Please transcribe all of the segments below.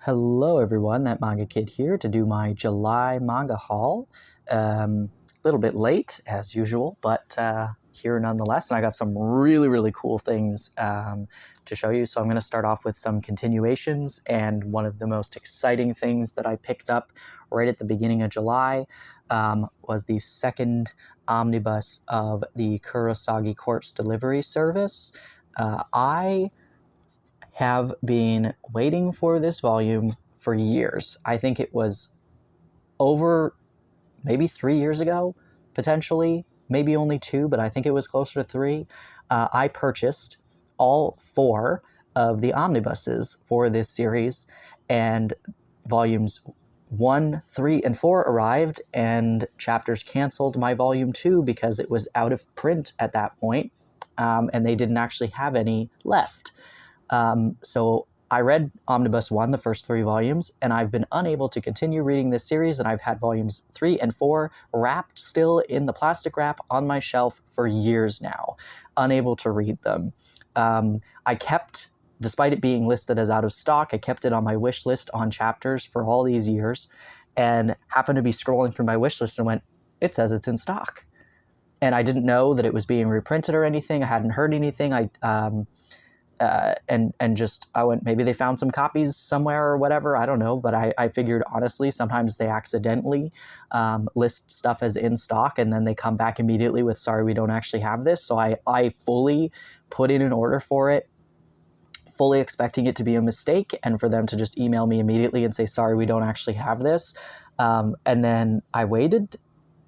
Hello everyone, that Manga Kid here to do my July manga haul. A little bit late as usual, but here nonetheless, and I got some really cool things to show you. So I'm going to start off with some continuations, and one of the most exciting things that I picked up right at the beginning of July was the second omnibus of the Kurosagi Corpse Delivery Service. I have been waiting for this volume for years. I think it was over maybe 3 years ago, potentially, maybe only 2, but I think it was closer to 3. I purchased all 4 of the omnibuses for this series, and volumes 1, 3, and 4 arrived, and Chapters canceled my volume 2 because it was out of print at that point, and they didn't actually have any left. So I read Omnibus 1, the first 3 volumes, and I've been unable to continue reading this series, and I've had volumes 3 and 4 wrapped still in the plastic wrap on my shelf for years now, unable to read them. I kept, despite it being listed as out of stock, I kept it on my wish list on Chapters for all these years, and happened to be scrolling through my wish list and went, it says it's in stock. And I didn't know that it was being reprinted or anything. I hadn't heard anything. I went, maybe they found some copies somewhere or whatever, I don't know, but I figured, honestly, sometimes they accidentally list stuff as in stock, and then they come back immediately with, sorry, we don't actually have this. So I fully put in an order for it, fully expecting it to be a mistake, and for them to just email me immediately and say, sorry, we don't actually have this. And then I waited,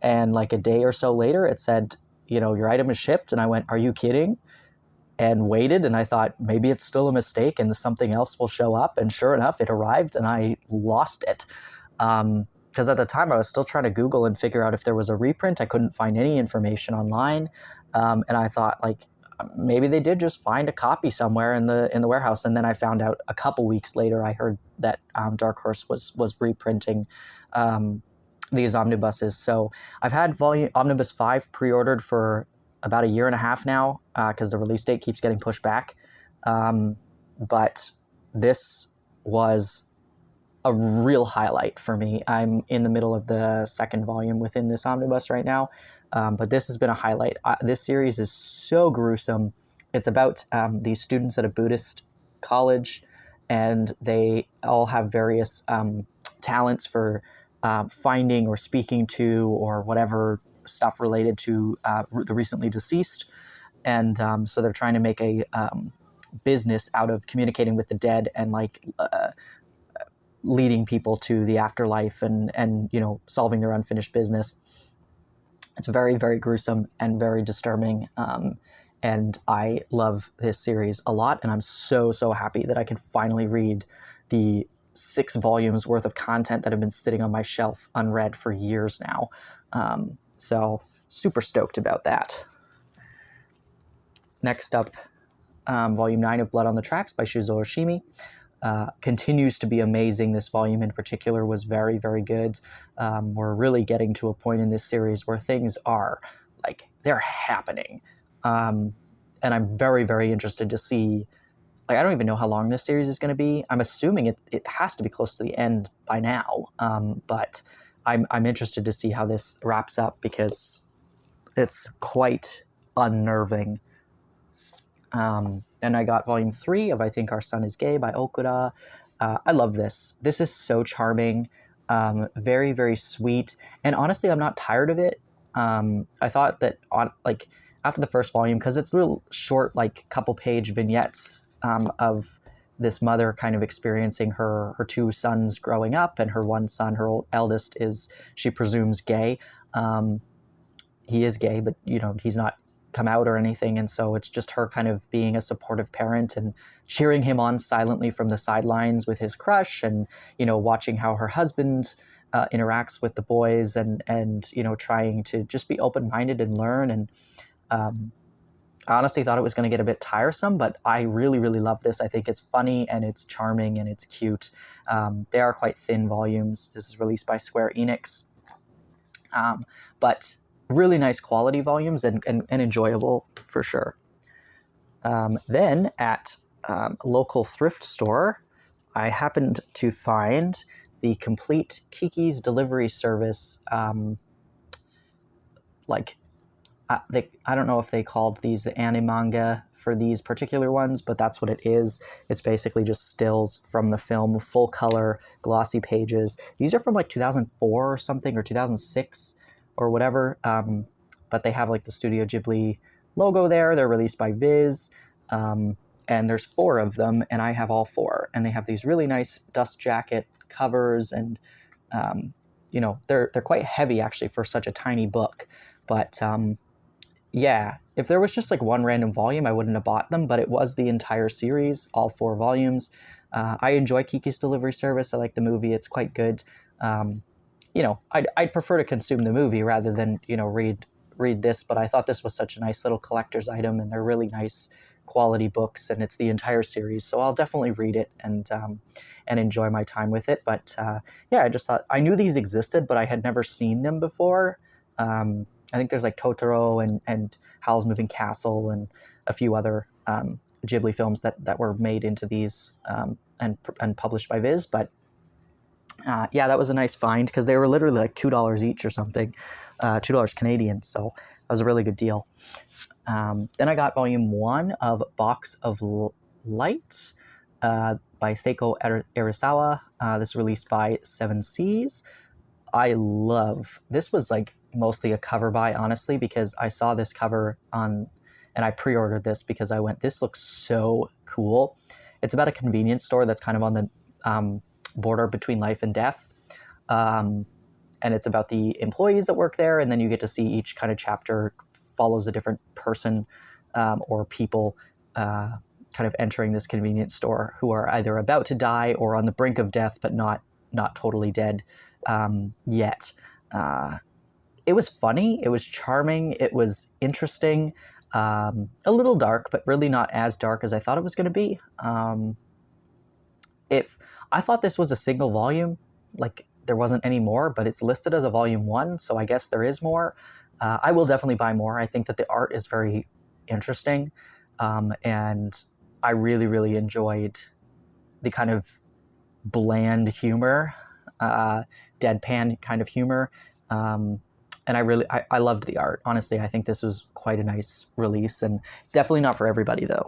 and like a day or so later, it said, your item is shipped, and I went, are you kidding? And waited, and I thought maybe it's still a mistake and something else will show up, and sure enough, it arrived, and I lost it. Because at the time I was still trying to Google and figure out if there was a reprint. I couldn't find any information online, and I thought, like, maybe they did just find a copy somewhere in the warehouse. And then I found out a couple weeks later, I heard that Dark Horse was reprinting these omnibuses. So I've had Omnibus 5 pre-ordered for about a year and a half now, because the release date keeps getting pushed back. But this was a real highlight for me. I'm in the middle of the second volume within this omnibus right now, but this has been a highlight. This series is so gruesome. It's about these students at a Buddhist college, and they all have various talents for finding or speaking to or whatever stuff related to the recently deceased. And so they're trying to make a business out of communicating with the dead and leading people to the afterlife and solving their unfinished business. It's very gruesome and very disturbing, and I love this series a lot, and I'm so happy that I can finally read the 6 volumes worth of content that have been sitting on my shelf unread for years now. So super stoked about that. Next up, Volume 9 of Blood on the Tracks by Shuzo Oshimi. Continues to be amazing. This volume in particular was very good. We're really getting to a point in this series where things are, like, they're happening. And I'm very interested to see, like, I don't even know how long this series is going to be. I'm assuming it has to be close to the end by now. But I'm interested to see how this wraps up, because it's quite unnerving. And I got Volume 3 of I Think Our Son is Gay by Okura. I love this. This is so charming, very sweet, and honestly, I'm not tired of it. I thought that after the first volume, because it's real short, like couple-page vignettes of this mother kind of experiencing her 2 sons growing up, and her one son, her eldest, is, she presumes, gay. He is gay, but he's not come out or anything, and so it's just her kind of being a supportive parent and cheering him on silently from the sidelines with his crush, and watching how her husband interacts with the boys, and trying to just be open-minded and learn. And I honestly thought it was going to get a bit tiresome, but I really love this. I think it's funny, and it's charming, and it's cute. They are quite thin volumes. This is released by Square Enix, but really nice quality volumes, and enjoyable for sure. Then at local thrift store, I happened to find the complete Kikis delivery service, like I don't know if they called these the manga for these particular ones, but that's what it is. It's basically just stills from the film, full color, glossy pages. These are from like 2004 or something, or 2006 or whatever. But they have like the Studio Ghibli logo there. They're released by Viz. And there's 4 of them, and I have all 4. And they have these really nice dust jacket covers, and they're quite heavy actually for such a tiny book. But yeah, if there was just like one random volume, I wouldn't have bought them, but it was the entire series, all 4 volumes. I enjoy Kiki's delivery service. I like the movie. It's quite good. I'd prefer to consume the movie rather than, read this, but I thought this was such a nice little collector's item, and they're really nice quality books, and it's the entire series. So I'll definitely read it and enjoy my time with it. But I just thought, I knew these existed, but I had never seen them before. I think there's like Totoro and Howl's Moving Castle and a few other Ghibli films that were made into these and published by Viz. But that was a nice find because they were literally like $2 each or something, $2 Canadian. So that was a really good deal. Then I got volume 1 of Box of Light by Seiko Arisawa. This released by Seven Seas. This was like mostly a cover buy, honestly, because I saw this cover and I pre-ordered this because I went, this looks so cool. It's about a convenience store that's kind of on the border between life and death. And it's about the employees that work there. And then you get to see each kind of chapter follows a different person or people kind of entering this convenience store who are either about to die or on the brink of death, but not totally dead yet. It was funny. It was charming. It was interesting. A little dark, but really not as dark as I thought it was going to be. If I thought this was a single volume, like there wasn't any more, but it's listed as a volume 1, so I guess there is more. I will definitely buy more. I think that the art is very interesting, and I really, really enjoyed the kind of bland humor, deadpan kind of humor. And I loved the art. Honestly, I think this was quite a nice release, and it's definitely not for everybody though.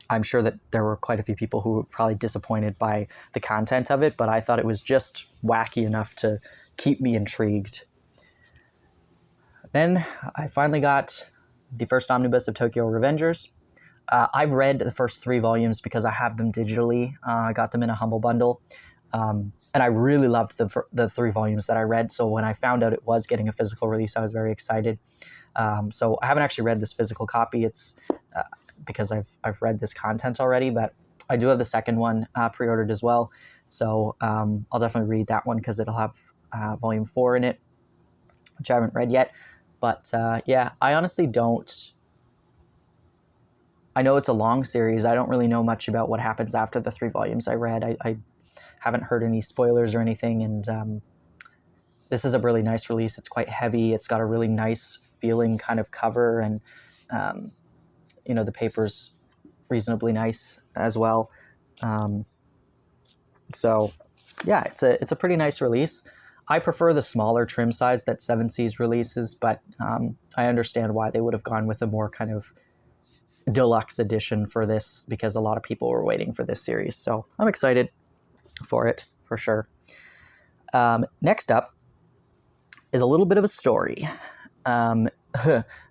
I'm sure that there were quite a few people who were probably disappointed by the content of it, but I thought it was just wacky enough to keep me intrigued. Then I finally got the first omnibus of Tokyo Revengers. I've read the first 3 volumes because I have them digitally. I got them in a Humble Bundle. And I really loved the 3 volumes that I read. So when I found out it was getting a physical release, I was very excited. So I haven't actually read this physical copy. It's because I've read this content already, but I do have the second one pre-ordered as well. So I'll definitely read that one because it'll have volume 4 in it, which I haven't read yet. But I honestly don't. I know it's a long series. I don't really know much about what happens after the 3 volumes I read. I haven't heard any spoilers or anything, and this is a really nice release. It's quite heavy. It's got a really nice feeling kind of cover, and the paper's reasonably nice as well. It's a pretty nice release. I prefer the smaller trim size that Seven Seas releases, but I understand why they would have gone with a more kind of deluxe edition for this, because a lot of people were waiting for this series. So I'm excited for it, for sure. Next up is a little bit of a story.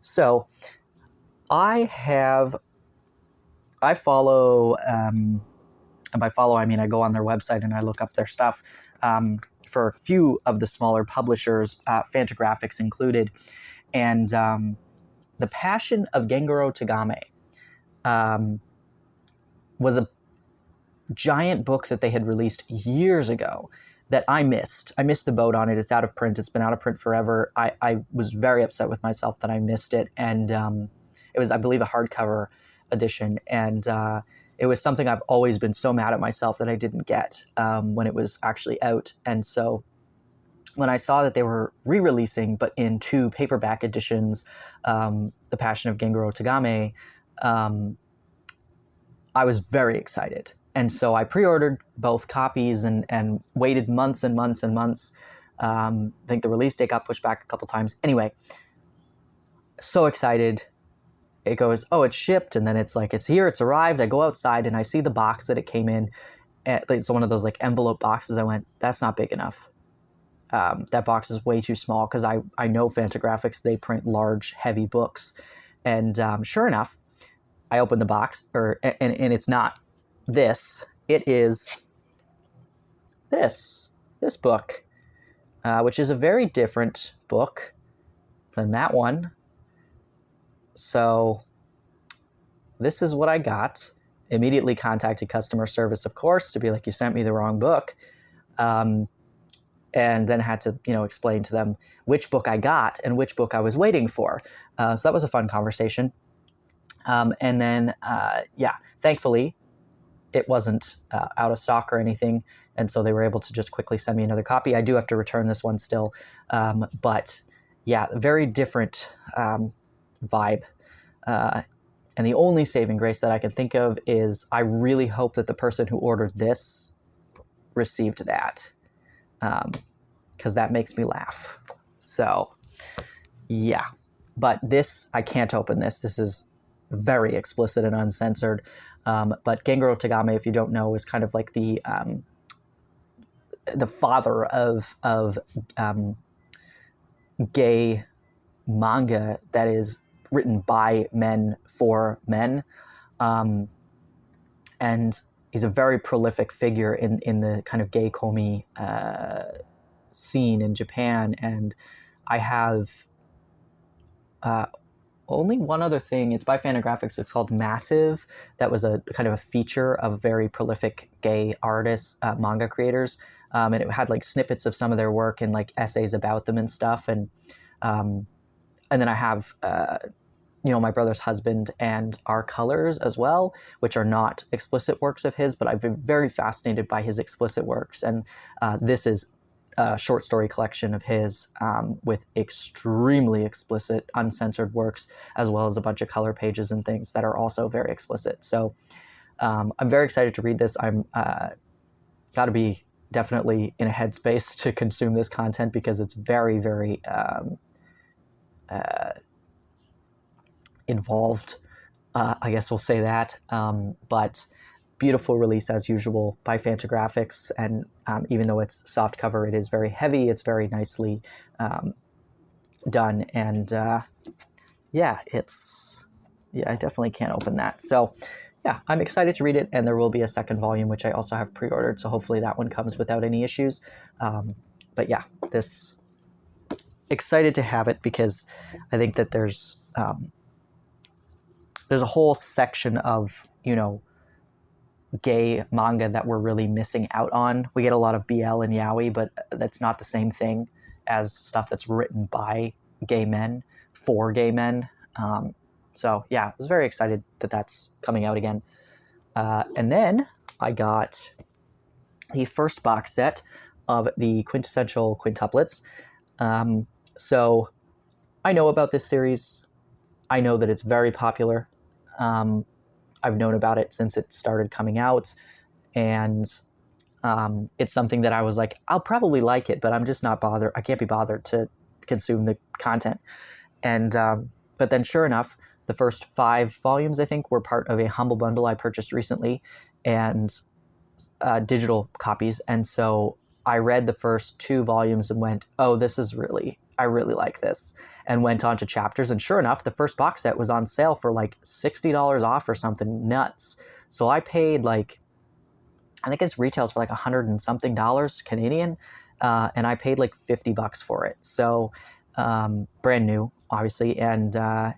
So I follow, and by follow I mean I go on their website and I look up their stuff for a few of the smaller publishers, Fantagraphics included, and The Passion of Gengarottagame was a giant book that they had released years ago that I missed. I missed the boat on it. It's out of print. It's been out of print forever. I was very upset with myself that I missed it. And it was, I believe, a hardcover edition. And it was something I've always been so mad at myself that I didn't get when it was actually out. And so when I saw that they were re-releasing, but in 2 paperback editions, The Passion of Gengarottagame, I was very excited. And so I pre-ordered both copies and waited months and months and months. I think the release date got pushed back a couple times. Anyway, so excited. It goes, oh, it's shipped, and then it's like, it's here, it's arrived. I go outside and I see the box that it came in. It's one of those like envelope boxes. I went, that's not big enough. That box is way too small, because I know Fantagraphics, they print large, heavy books. And sure enough, I opened the box, and it's not this. It is this book, which is a very different book than that one. So this is what I got. Immediately contacted customer service, of course, to be like, you sent me the wrong book. And then had to, explain to them which book I got and which book I was waiting for. So that was a fun conversation. And then, thankfully, it wasn't out of stock or anything. And so they were able to just quickly send me another copy. I do have to return this one still. But yeah, very different vibe. And the only saving grace that I can think of is I really hope that the person who ordered this received that, because that makes me laugh. So yeah, but this, I can't open this. This is very explicit and uncensored. But Gengarottagame, if you don't know, is kind of like the father of gay manga that is written by men for men. And he's a very prolific figure in the kind of gay komi scene in Japan. And I have only one other thing. It's by Fantagraphics. It's called Massive. That was a kind of a feature of very prolific gay artists, manga creators. And it had like snippets of some of their work and like essays about them and stuff. And then I have, My Brother's Husband and Our Colors as well, which are not explicit works of his, but I've been very fascinated by his explicit works. And this is a short story collection of his with extremely explicit, uncensored works, as well as a bunch of color pages and things that are also very explicit. So I'm very excited to read this. I'm got to be definitely in a headspace to consume this content, because it's very, very involved. I guess we'll say that. But beautiful release as usual by Fantagraphics, and even though it's soft cover, it is very heavy. It's very nicely done, and I definitely can't open that. So yeah, I'm excited to read it, and there will be a second volume, which I also have pre-ordered, so hopefully that one comes without any issues. But yeah, this excited to have it, because I think that there's a whole section of gay manga that we're really missing out on. We get a lot of BL and yaoi, but that's not the same thing as stuff that's written by gay men for gay men. So yeah, I was very excited that that's coming out again. And then I got the first box set of the Quintessential Quintuplets. So I know about this series. I know that it's very popular. I've known about it since it started coming out, and it's something that I was like, I'll probably like it, but I'm just not bothered. I can't be bothered to consume the content. And but then sure enough, the first 5 volumes, I think, were part of a Humble Bundle I purchased recently, and digital copies. And so I read the first 2 volumes and went, oh, I really like this, and went on to chapters. And sure enough, the first box set was on sale for like $60 off or something nuts. So I paid I think it retails for like $100 and something Canadian. And I paid like $50 for it. So brand new, obviously. And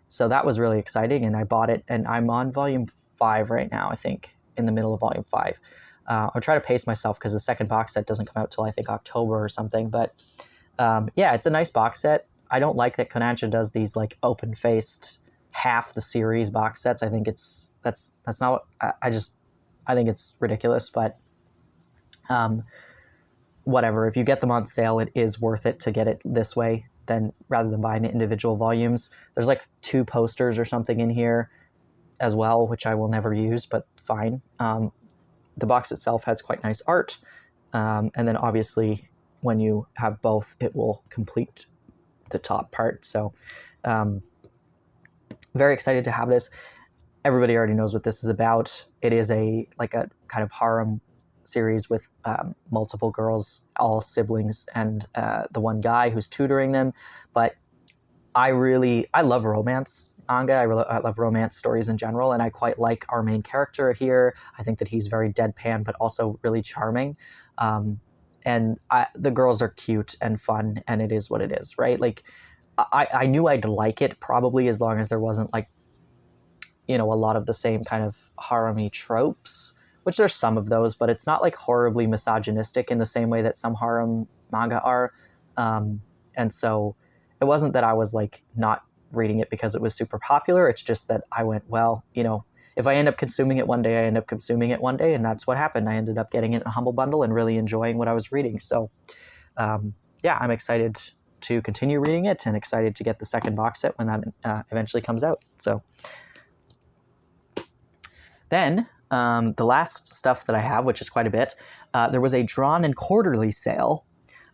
so that was really exciting. And I bought it, and I'm on volume 5 right now, I think, in the middle of volume 5. I'll try to pace myself, because the second box set doesn't come out till I think October or something. But it's a nice box set. I don't like that Kodansha does these like open-faced half the series box sets. I think that's not what I think it's ridiculous, but whatever. If you get them on sale, it is worth it to get it this way rather than buying the individual volumes. There's like 2 posters or something in here as well, which I will never use, but fine. the box itself has quite nice art. And then obviously when you have both, it will complete the top part. So very excited to have this. Everybody already knows what this is about. It is a kind of harem series with multiple girls, all siblings, and the one guy who's tutoring them. But I love romance manga. I love romance stories in general, and I quite like our main character here. I think that he's very deadpan, but also really charming. And the girls are cute and fun, and it is what it is, right? Like, I knew I'd like it probably as long as there wasn't like, a lot of the same kind of harem-y tropes, which there's some of those, but it's not like horribly misogynistic in the same way that some harem manga are. And so it wasn't that I was like not reading it because it was super popular. It's just that I went, well, if I end up consuming it one day, I end up consuming it one day. And that's what happened. I ended up getting it in a humble bundle and really enjoying what I was reading. So yeah, I'm excited to continue reading it and excited to get the second box set when that eventually comes out. So then the last stuff that I have, which is quite a bit, there was a drawn and quarterly sale,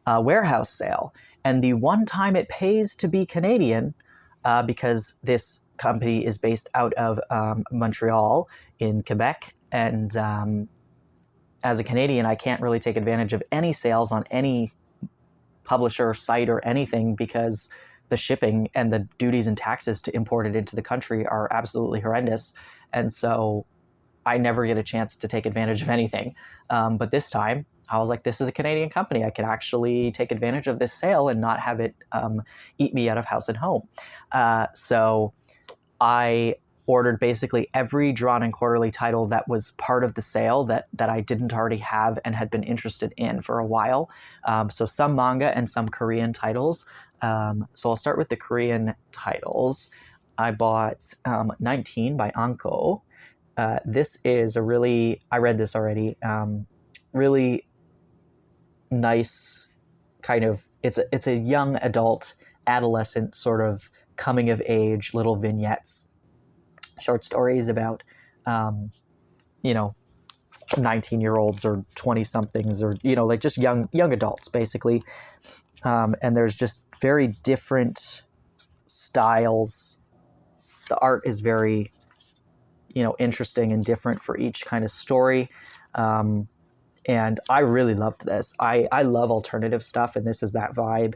warehouse sale. And the one time it pays to be Canadian, because this company is based out of Montreal in Quebec. And as a Canadian, I can't really take advantage of any sales on any publisher site or anything because the shipping and the duties and taxes to import it into the country are absolutely horrendous. And so I never get a chance to take advantage of anything. But this time, I was like, this is a Canadian company. I can actually take advantage of this sale and not have it eat me out of house and home. So I ordered basically every drawn and quarterly title that was part of the sale that I didn't already have and had been interested in for a while. So some manga and some Korean titles. So I'll start with the Korean titles. I bought 19 by Anko. This is a really, I read this already, really nice kind of, it's a young adult, adolescent sort of coming of age, little vignettes, short stories about, 19-year-olds or 20-somethings or, like just young adults, basically. And there's just very different styles. The art is very, interesting and different for each kind of story. And I really loved this. I love alternative stuff, and this is that vibe.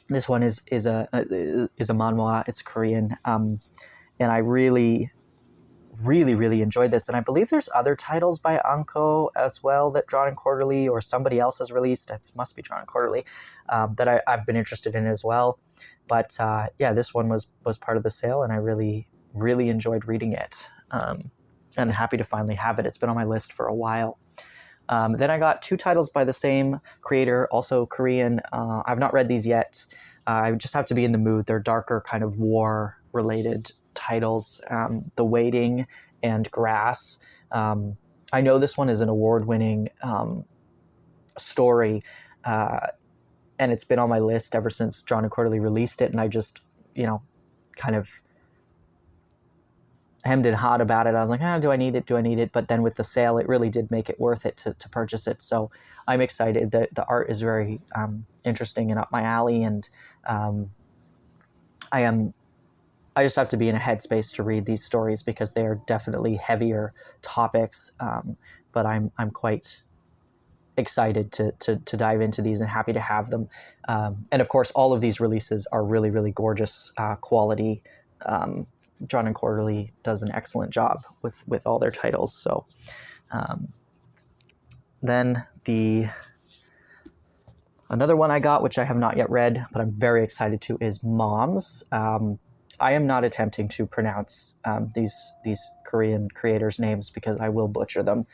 This one is a manhwa. It's Korean. And I really, really, really enjoyed this. And I believe there's other titles by Anko as well that Drawn and Quarterly or somebody else has released. It must be Drawn and Quarterly, that I've been interested in as well. But yeah, this one was part of the sale, and I really, really enjoyed reading it. And happy to finally have it. It's been on my list for a while. Then I got 2 titles by the same creator, also Korean. I've not read these yet. I just have to be in the mood. They're darker kind of war-related titles. The Waiting and Grass. I know this one is an award-winning story, and it's been on my list ever since Drawn and Quarterly released it, and I just, kind of hemmed and hawed about it. I was like, do I need it? Do I need it? But then with the sale, it really did make it worth it to purchase it. So I'm excited. The art is very interesting and up my alley. And I just have to be in a headspace to read these stories because they are definitely heavier topics. But I'm quite excited to dive into these and happy to have them. And of course, all of these releases are really, really gorgeous quality. Drawn and Quarterly does an excellent job with all their titles. So then another one I got, which I have not yet read, but I'm very excited to, is Moms. I am not attempting to pronounce these Korean creators' names because I will butcher them.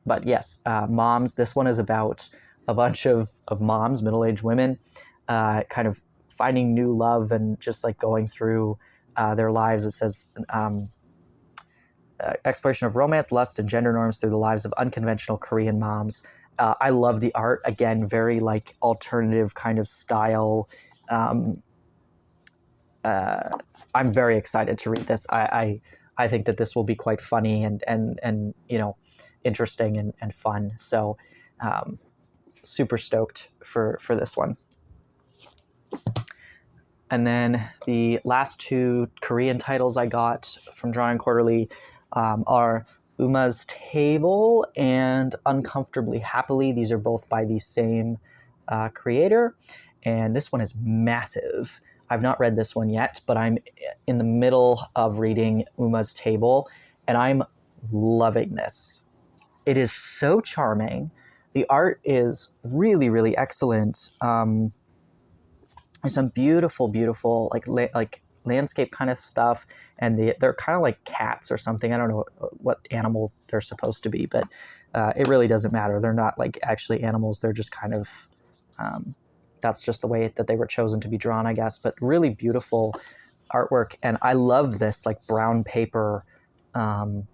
But yes, Moms. This one is about a bunch of moms, middle-aged women, kind of finding new love and just like going through their lives. It says exploration of romance, lust, and gender norms through the lives of unconventional Korean moms. I love the art. Again, very like alternative kind of style. I'm very excited to read this. I I think that this will be quite funny and interesting and fun. So super stoked for this one. And then the last two Korean titles I got from Drawing Quarterly are Uma's Table and Uncomfortably Happily. These are both by the same creator, and this one is massive. I've not read this one yet, but I'm in the middle of reading Uma's Table, and I'm loving this. It is so charming. The art is really, really excellent. There's some beautiful like landscape kind of stuff, and they're kind of like cats or something. I don't know what animal they're supposed to be, but it really doesn't matter. They're not like actually animals. They're just kind of that's just the way that they were chosen to be drawn, I guess. But really beautiful artwork, and I love this like brown paper thing,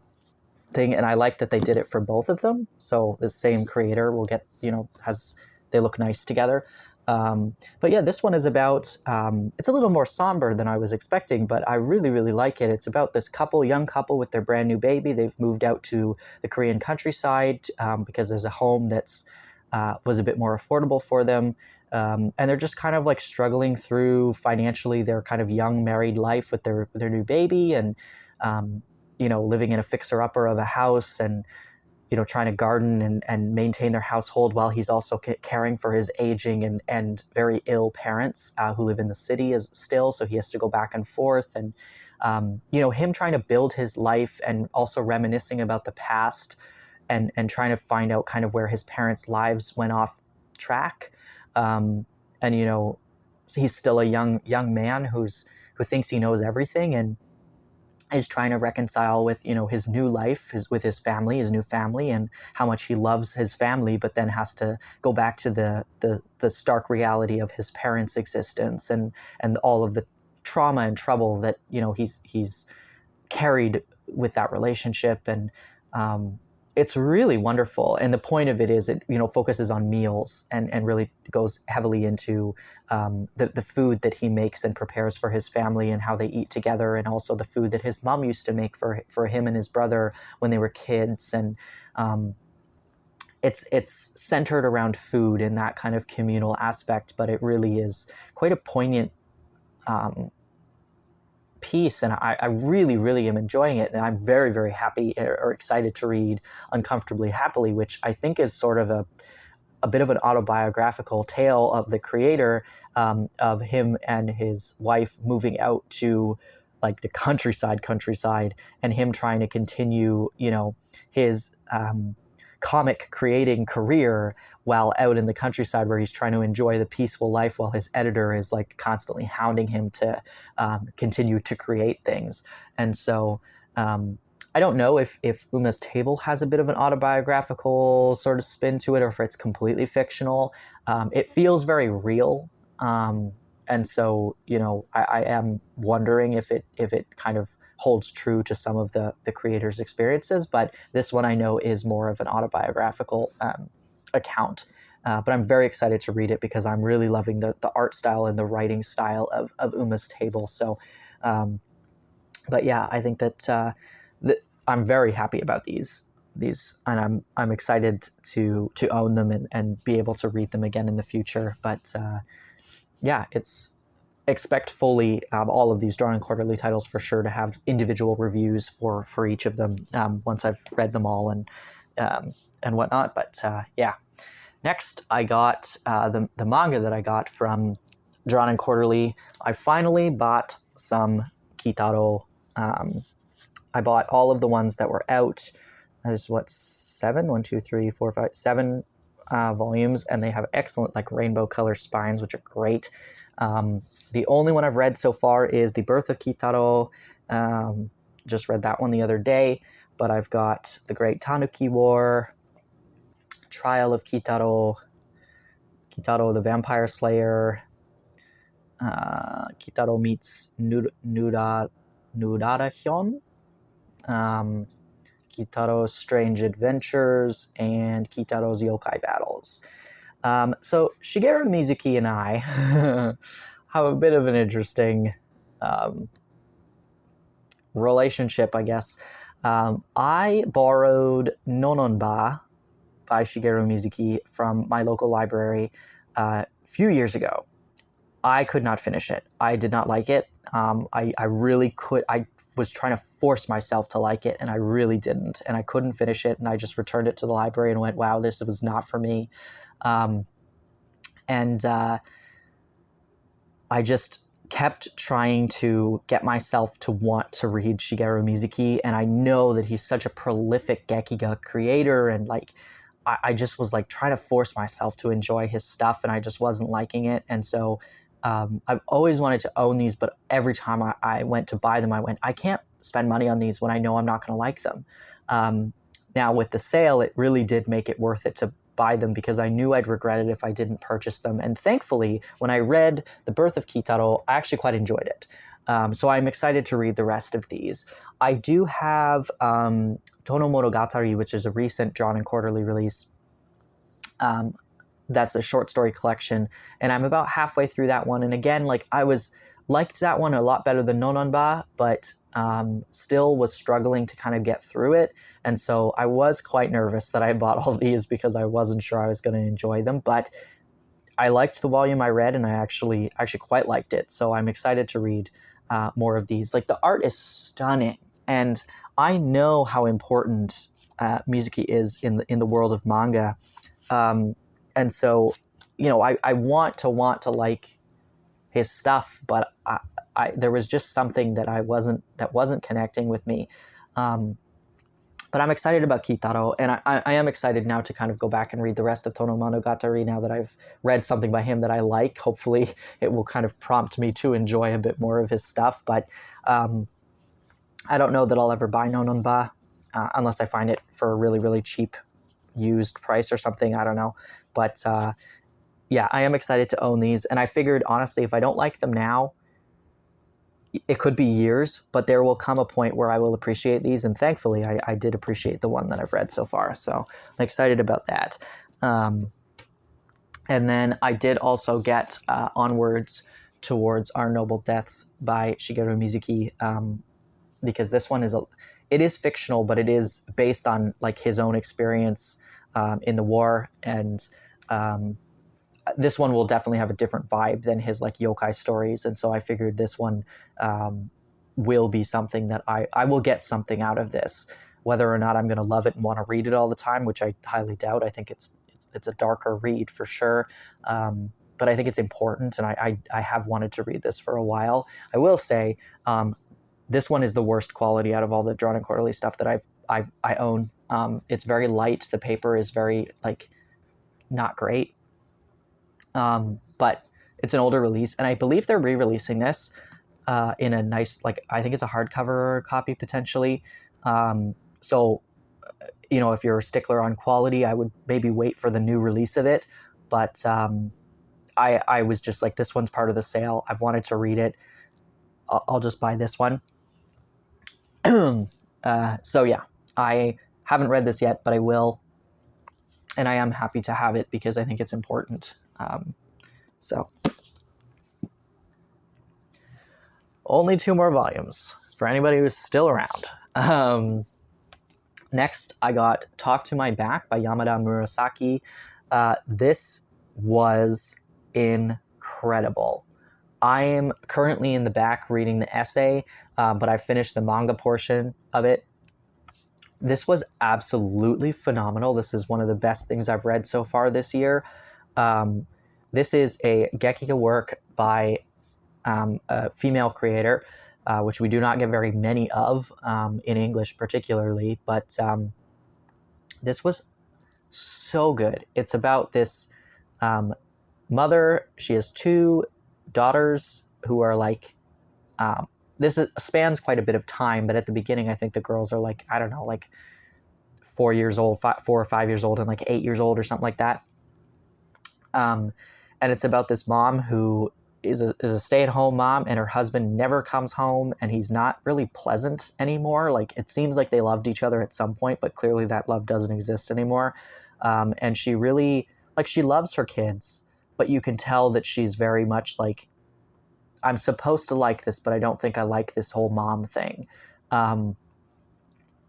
and I like that they did it for both of them. So the same creator will get they look nice together. But yeah, this one is about, it's a little more somber than I was expecting, but I really, really like it. It's about this young couple with their brand new baby. They've moved out to the Korean countryside because there's a home that's was a bit more affordable for them. And they're just kind of like struggling through financially their kind of young married life with their new baby, and, living in a fixer-upper of a house, and trying to garden and maintain their household while he's also caring for his aging and very ill parents who live in the city still. So he has to go back and forth, and him trying to build his life and also reminiscing about the past, and trying to find out kind of where his parents' lives went off track. And he's still a young man who thinks he knows everything, and is trying to reconcile with his new life, with his family, his new family, and how much he loves his family, but then has to go back to the stark reality of his parents' existence, and all of the trauma and trouble that he's carried with that relationship. And it's really wonderful. And the point of it is it focuses on meals, and really goes heavily into the food that he makes and prepares for his family, and how they eat together, and also the food that his mom used to make for him and his brother when they were kids. And it's centered around food and that kind of communal aspect, but it really is quite a poignant piece, and I really, really am enjoying it, and I'm very, very happy or excited to read Uncomfortably Happily, which I think is sort of a bit of an autobiographical tale of the creator, of him and his wife moving out to like the countryside, and him trying to continue his comic creating career while out in the countryside, where he's trying to enjoy the peaceful life while his editor is like constantly hounding him to continue to create things. And so I don't know if Uma's Table has a bit of an autobiographical sort of spin to it, or if it's completely fictional. It feels very real. And so, I am wondering if it kind of holds true to some of the creator's experiences, but this one I know is more of an autobiographical account. But I'm very excited to read it because I'm really loving the art style and the writing style of Uma's Table. So, but yeah, I think that I'm very happy about these, and I'm excited to own them and be able to read them again in the future. But yeah, expect fully all of these Drawing Quarterly titles for sure to have individual reviews for each of them once I've read them all and whatnot. But yeah, next I got the manga that I got from Drawing Quarterly. I finally bought some Kitaro. I bought all of the ones that were out. There's seven volumes, and they have excellent like rainbow color spines, which are great. The only one I've read so far is The Birth of Kitaro. Just read that one the other day, but I've got The Great Tanuki War, Trial of Kitaro, Kitaro the Vampire Slayer, Kitaro meets Nudara Hyon, Kitaro's Strange Adventures, and Kitaro's Yokai Battles. So Shigeru Mizuki and I have a bit of an interesting relationship, I guess. I borrowed Nononba by Shigeru Mizuki from my local library a few years ago. I could not finish it. I did not like it. I really could. I was trying to force myself to like it, and I really didn't. And I couldn't finish it, and I just returned it to the library and went, wow, this was not for me. And I just kept trying to get myself to want to read Shigeru Mizuki, and I know that he's such a prolific Gekiga creator, and like I just was like trying to force myself to enjoy his stuff, and I just wasn't liking it. And so I've always wanted to own these, but every time I went to buy them, I went, I can't spend money on these when I know I'm not going to like them. Now with the sale, it really did make it worth it to buy them because I knew I'd regret it if I didn't purchase them. And thankfully, when I read The Birth of Kitaro, I actually quite enjoyed it. So I'm excited to read the rest of these. I do have Tono Monogatari, which is a recent Drawn and Quarterly release. That's a short story collection, and I'm about halfway through that one. And again, like I liked that one a lot better than Nononba, but still was struggling to kind of get through it. And so I was quite nervous that I bought all these because I wasn't sure I was going to enjoy them. But I liked the volume I read, and I actually quite liked it. So I'm excited to read more of these. Like the art is stunning, and I know how important Mizuki is in the world of manga. And so, you know, I want to like his stuff, but there was just something that wasn't connecting with me. But I'm excited about Kitaro, and I am excited now to kind of go back and read the rest of Tono Monogatari now that I've read something by him that I like. Hopefully it will kind of prompt me to enjoy a bit more of his stuff. But I don't know that I'll ever buy Nononba unless I find it for a really, really cheap used price or something. I don't know. But yeah, I am excited to own these. And I figured, honestly, if I don't like them now, it could be years, but there will come a point where I will appreciate these. And thankfully, I did appreciate the one that I've read so far. So I'm excited about that. And then I did also get Onwards Towards Our Noble Deaths by Shigeru Mizuki, because this one it is fictional, but it is based on like his own experience in the war. And this one will definitely have a different vibe than his like yokai stories. And so I figured this one will be something that I will get something out of this, whether or not I'm going to love it and want to read it all the time, which I highly doubt. I think it's a darker read for sure. But I think it's important, and I have wanted to read this for a while. I will say this one is the worst quality out of all the Drawn and Quarterly stuff that I own. It's very light. The paper is very like not great. But it's an older release, and I believe they're re-releasing this in a nice, like, I think it's a hardcover copy potentially. So, you know, if you're a stickler on quality, I would maybe wait for the new release of it. But I was just like, this one's part of the sale. I've wanted to read it. I'll just buy this one. So yeah, I haven't read this yet, but I will. And I am happy to have it because I think it's important. So only 2 more volumes for anybody who's still around. Next, I got Talk to My Back by Yamada Murasaki. This was incredible. I am currently in the back reading the essay, but I finished the manga portion of it. This was absolutely phenomenal. This is one of the best things I've read so far this year. This is a Gekiga work by a female creator, which we do not get very many of in English particularly, but this was so good. It's about this mother. She has 2 daughters who are like, spans quite a bit of time, but at the beginning, I think the girls are like, I don't know, like 4 years old, 4 or 5 years old, and like 8 years old or something like that. And it's about this mom who is a stay-at-home mom, and her husband never comes home, and he's not really pleasant anymore. Like, it seems like they loved each other at some point, but clearly that love doesn't exist anymore. And she really, like, she loves her kids, but you can tell that she's very much like, I'm supposed to like this, but I don't think I like this whole mom thing. And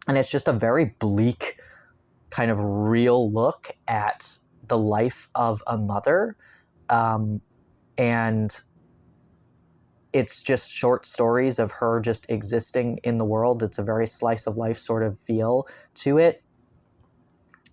it's just a very bleak, kind of real look at the life of a mother. And it's just short stories of her just existing in the world. It's a very slice of life sort of feel to it.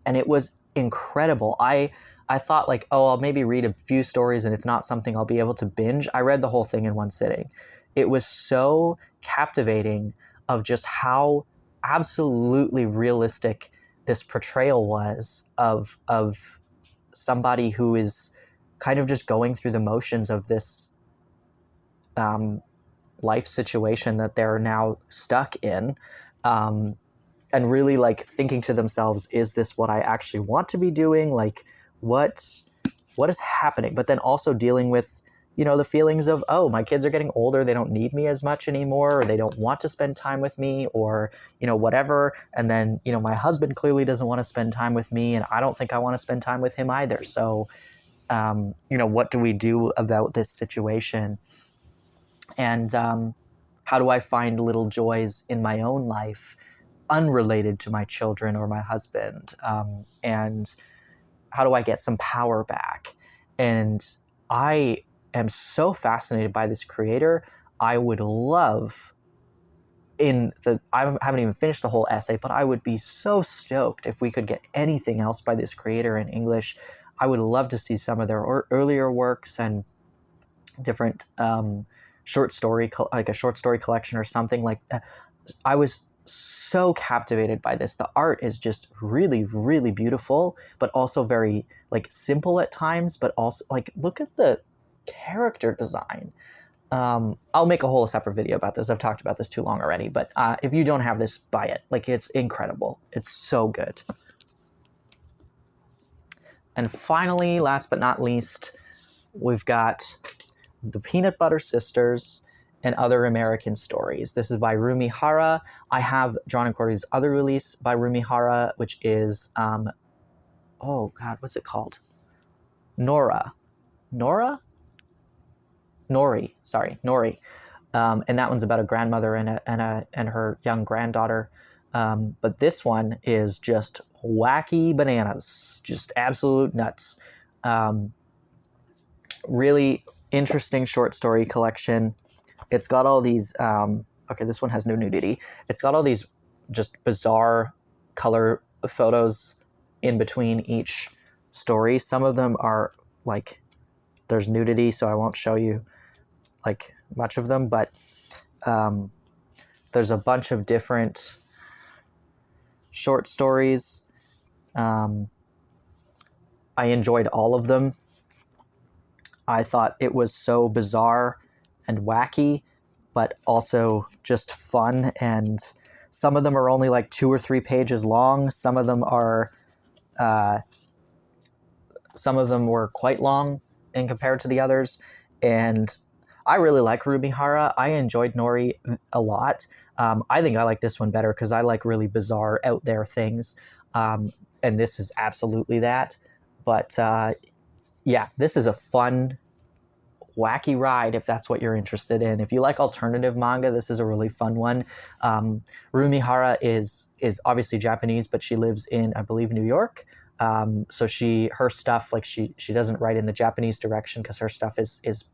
And it was incredible. I thought like, oh, I'll maybe read a few stories and it's not something I'll be able to binge. I read the whole thing in one sitting. It was so captivating of just how absolutely realistic this portrayal was of somebody who is kind of just going through the motions of this life situation that they're now stuck in, and really like thinking to themselves, is this what I actually want to be doing? Like, what is happening? But then also dealing with, you know, the feelings of, oh, my kids are getting older, they don't need me as much anymore, or they don't want to spend time with me, or, you know, whatever. And then, you know, my husband clearly doesn't want to spend time with me, and I don't think I want to spend time with him either. So, you know, what do we do about this situation? And how do I find little joys in my own life unrelated to my children or my husband? And how do I get some power back? And I am so fascinated by this creator. I would love I haven't even finished the whole essay, but I would be so stoked if we could get anything else by this creator in English. I would love to see some of their earlier works and different short story, like a short story collection or something like that. I was so captivated by this. The art is just really, really beautiful, but also very like simple at times, but also like, look at the character design. I'll make a whole separate video about this. I've talked about this too long already, but if you don't have this, buy it. Like, it's incredible. It's so good. And finally, last but not least, we've got The Peanut Butter Sisters and Other American Stories. This is by Rumi Hara. I have Drawn and Quarterly's other release by Rumi Hara, which is, oh God, what's it called? Nori. And that one's about a grandmother and her young granddaughter. But this one is just wacky bananas, just absolute nuts. Really interesting short story collection. It's got all these, okay, this one has no nudity. It's got all these just bizarre color photos in between each story. Some of them are like, there's nudity, so I won't show you like much of them, but there's a bunch of different short stories. I enjoyed all of them. I thought it was so bizarre and wacky, but also just fun. And some of them are only like 2 or 3 pages long. Some of them were quite long in compared to the others. And I really like Rumi Hara. I enjoyed Nori a lot. I think I like this one better because I like really bizarre, out there things. And this is absolutely that. But yeah, this is a fun, wacky ride if that's what you're interested in. If you like alternative manga, this is a really fun one. Rumi Hara is obviously Japanese, but she lives in, I believe, New York. So her stuff, like she doesn't write in the Japanese direction because her stuff is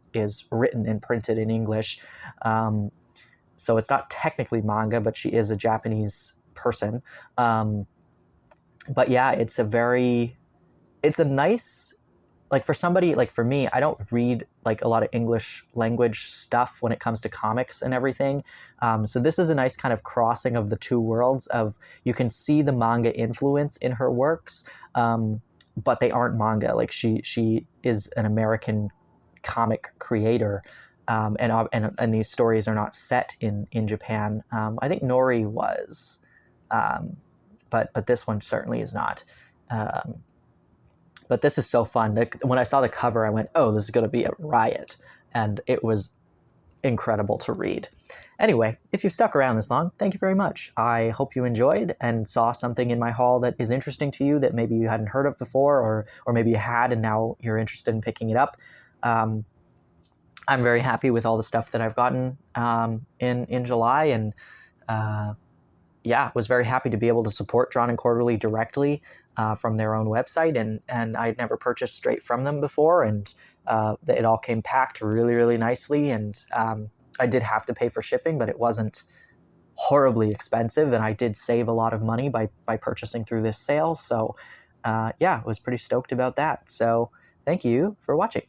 written and printed in English. So it's not technically manga, but she is a Japanese person. But yeah, it's a nice, like for somebody, like for me, I don't read like a lot of English language stuff when it comes to comics and everything. So this is a nice kind of crossing of the two worlds of, you can see the manga influence in her works, but they aren't manga. Like she is an American comic creator. And these stories are not set in Japan. I think Nori was, but this one certainly is not. But this is so fun. When I saw the cover, I went, oh, this is going to be a riot. And it was incredible to read. Anyway, if you stuck around this long, thank you very much. I hope you enjoyed and saw something in my haul that is interesting to you that maybe you hadn't heard of before, or maybe you had and now you're interested in picking it up. I'm very happy with all the stuff that I've gotten in July, and yeah, was very happy to be able to support Drawn and Quarterly directly from their own website, and I'd never purchased straight from them before, and it all came packed really, really nicely, and I did have to pay for shipping, but it wasn't horribly expensive, and I did save a lot of money by purchasing through this sale, so yeah, I was pretty stoked about that. So thank you for watching.